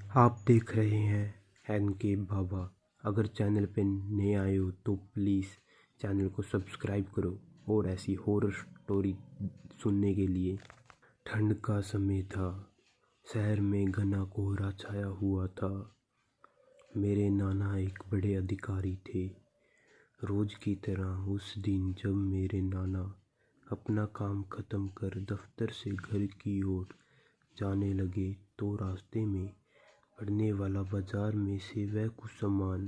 आप देख रहे हैं एनके बाबा। अगर चैनल पे नए आए हो तो प्लीज़ चैनल को सब्सक्राइब करो और ऐसी हॉरर स्टोरी सुनने के लिए। ठंड का समय था। शहर में घना कोहरा छाया हुआ था। मेरे नाना एक बड़े अधिकारी थे। रोज की तरह उस दिन जब मेरे नाना अपना काम खत्म कर दफ्तर से घर की ओर जाने लगे तो रास्ते में पड़ने वाला बाजार में से वह कुछ सामान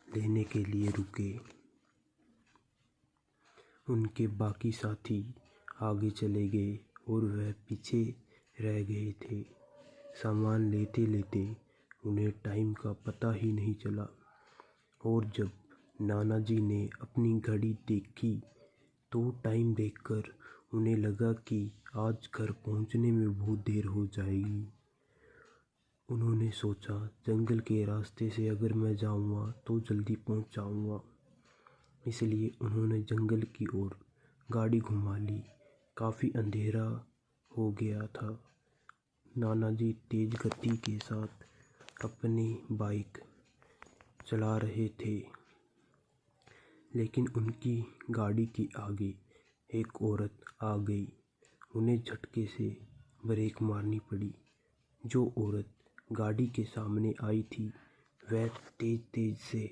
लेने के लिए रुके। उनके बाकी साथी आगे चले गए और वह पीछे रह गए थे। सामान लेते लेते उन्हें टाइम का पता ही नहीं चला और जब नाना जी ने अपनी घड़ी देखी तो टाइम देखकर उन्हें लगा कि आज घर पहुंचने में बहुत देर हो जाएगी। उन्होंने सोचा जंगल के रास्ते से अगर मैं जाऊंगा तो जल्दी पहुंच जाऊंगा। इसलिए उन्होंने जंगल की ओर गाड़ी घुमा ली। काफ़ी अंधेरा हो गया था। नाना जी तेज गति के साथ अपनी बाइक चला रहे थे, लेकिन उनकी गाड़ी के आगे एक औरत आ गई। उन्हें झटके से ब्रेक मारनी पड़ी। जो औरत गाड़ी के सामने आई थी वह तेज तेज से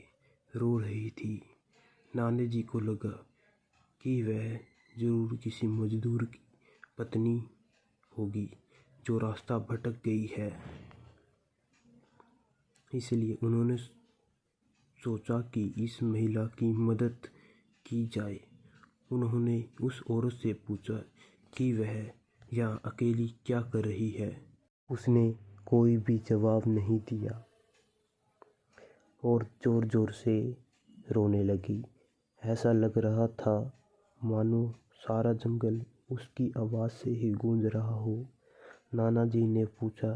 रो रही थी। नाना जी को लगा कि वह जरूर किसी मजदूर की पत्नी होगी जो रास्ता भटक गई है। इसलिए उन्होंने सोचा कि इस महिला की मदद की जाए। उन्होंने उस औरत से पूछा कि वह यहाँ अकेली क्या कर रही है। उसने कोई भी जवाब नहीं दिया और जोर जोर से रोने लगी। ऐसा लग रहा था मानो सारा जंगल उसकी आवाज़ से ही गूंज रहा हो। नाना जी ने पूछा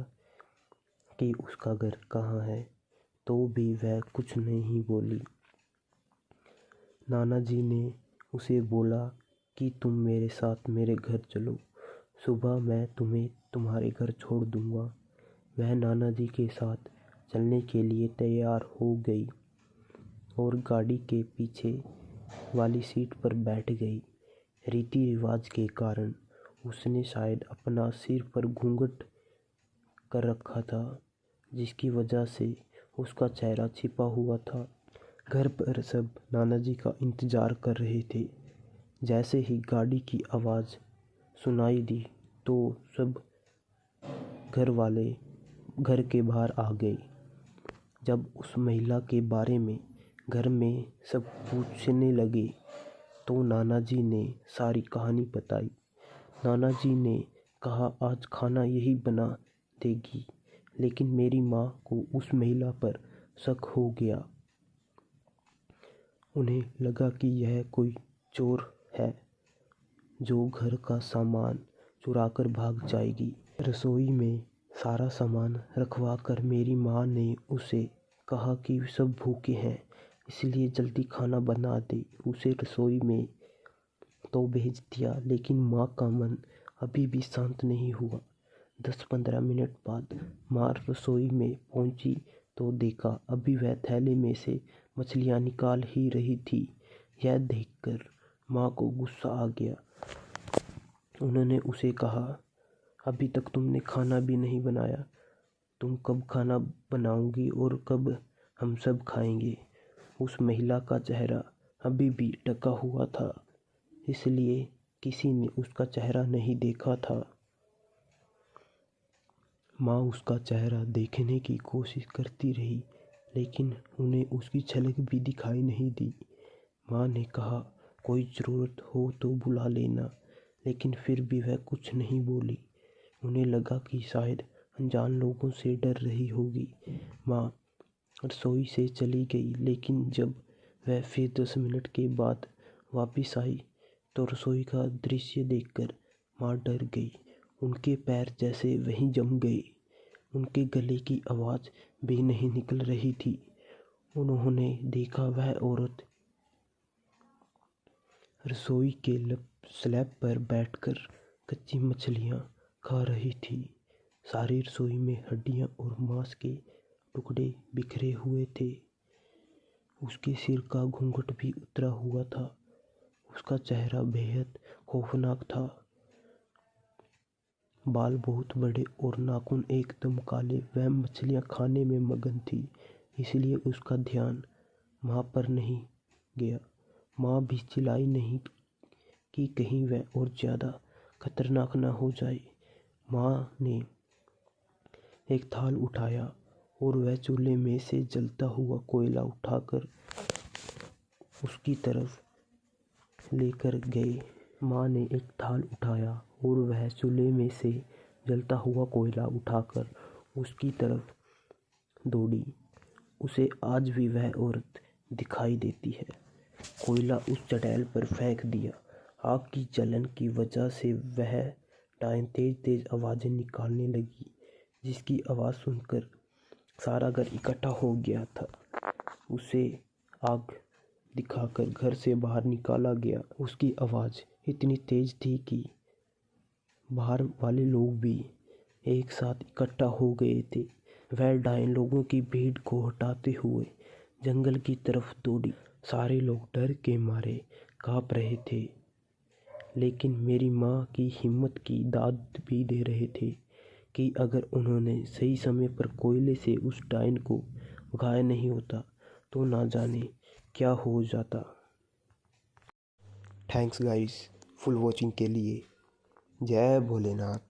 कि उसका घर कहाँ है, तो भी वह कुछ नहीं बोली। नाना जी ने उसे बोला कि तुम मेरे साथ मेरे घर चलो, सुबह मैं तुम्हें तुम्हारे घर छोड़ दूँगा। वह नाना जी के साथ चलने के लिए तैयार हो गई और गाड़ी के पीछे वाली सीट पर बैठ गई। रीति रिवाज के कारण उसने शायद अपना सिर पर घूंघट कर रखा था, जिसकी वजह से उसका चेहरा छिपा हुआ था। घर पर सब नाना जी का इंतज़ार कर रहे थे। जैसे ही गाड़ी की आवाज़ सुनाई दी तो सब घर वाले घर के बाहर आ गए। जब उस महिला के बारे में घर में सब पूछने लगे तो नाना जी ने सारी कहानी बताई। नाना जी ने कहा आज खाना यही बना देगी, लेकिन मेरी माँ को उस महिला पर शक हो गया। उन्हें लगा कि यह कोई चोर है जो घर का सामान चुराकर भाग जाएगी। रसोई में सारा सामान रखवा कर मेरी माँ ने उसे कहा कि सब भूखे हैं, इसलिए जल्दी खाना बना दे। उसे रसोई में तो भेज दिया, लेकिन माँ का मन अभी भी शांत नहीं हुआ। 10-15 मिनट बाद माँ रसोई में पहुंची तो देखा अभी वह थैले में से मछलियाँ निकाल ही रही थी। यह देखकर माँ को गुस्सा आ गया। उन्होंने उसे कहा अभी तक तुमने खाना भी नहीं बनाया, तुम कब खाना बनाओगी और कब हम सब खाएंगे। उस महिला का चेहरा अभी भी ढका हुआ था, इसलिए किसी ने उसका चेहरा नहीं देखा था। माँ उसका चेहरा देखने की कोशिश करती रही, लेकिन उन्हें उसकी झलक भी दिखाई नहीं दी। माँ ने कहा कोई ज़रूरत हो तो बुला लेना, लेकिन फिर भी वह कुछ नहीं बोली। उन्हें लगा कि शायद अनजान लोगों से डर रही होगी। माँ रसोई से चली गई, लेकिन जब वह फिर 10 मिनट के बाद वापस आई तो रसोई का दृश्य देखकर माँ डर गई। उनके पैर जैसे वहीं जम गए। उनके गले की आवाज़ भी नहीं निकल रही थी। उन्होंने देखा वह औरत रसोई के स्लैब पर बैठकर कच्ची मछलियाँ खा रही थी। सारी रसोई में हड्डियां और मांस के टुकड़े बिखरे हुए थे। उसके सिर का घूंघट भी उतरा हुआ था। उसका चेहरा बेहद खौफनाक था। बाल बहुत बड़े और नाखून एकदम काले। वह मछलियां खाने में मगन थी, इसलिए उसका ध्यान माँ पर नहीं गया। माँ भी चिल्लाई नहीं कि कहीं वह और ज़्यादा खतरनाक न हो जाए। माँ ने एक थाल उठाया और वह चूल्हे में से जलता हुआ कोयला उठाकर उसकी तरफ लेकर गए। माँ ने एक थाल उठाया और वह चूल्हे में से जलता हुआ कोयला उठाकर उसकी तरफ दौड़ी। उसे आज भी वह औरत दिखाई देती है। कोयला उस चड़ैल पर फेंक दिया। आग की जलन की वजह से वह डायन तेज तेज आवाज़ें निकालने लगी, जिसकी आवाज़ सुनकर सारा घर इकट्ठा हो गया था। उसे आग दिखाकर घर से बाहर निकाला गया। उसकी आवाज़ इतनी तेज थी कि बाहर वाले लोग भी एक साथ इकट्ठा हो गए थे। वह डायन लोगों की भीड़ को हटाते हुए जंगल की तरफ दौड़ी। सारे लोग डर के मारे काँप रहे थे, लेकिन मेरी माँ की हिम्मत की दाद भी दे रहे थे कि अगर उन्होंने सही समय पर कोयले से उस डायन को भगाया नहीं होता तो ना जाने क्या हो जाता। थैंक्स गाइस फुल वॉचिंग के लिए। जय भोलेनाथ।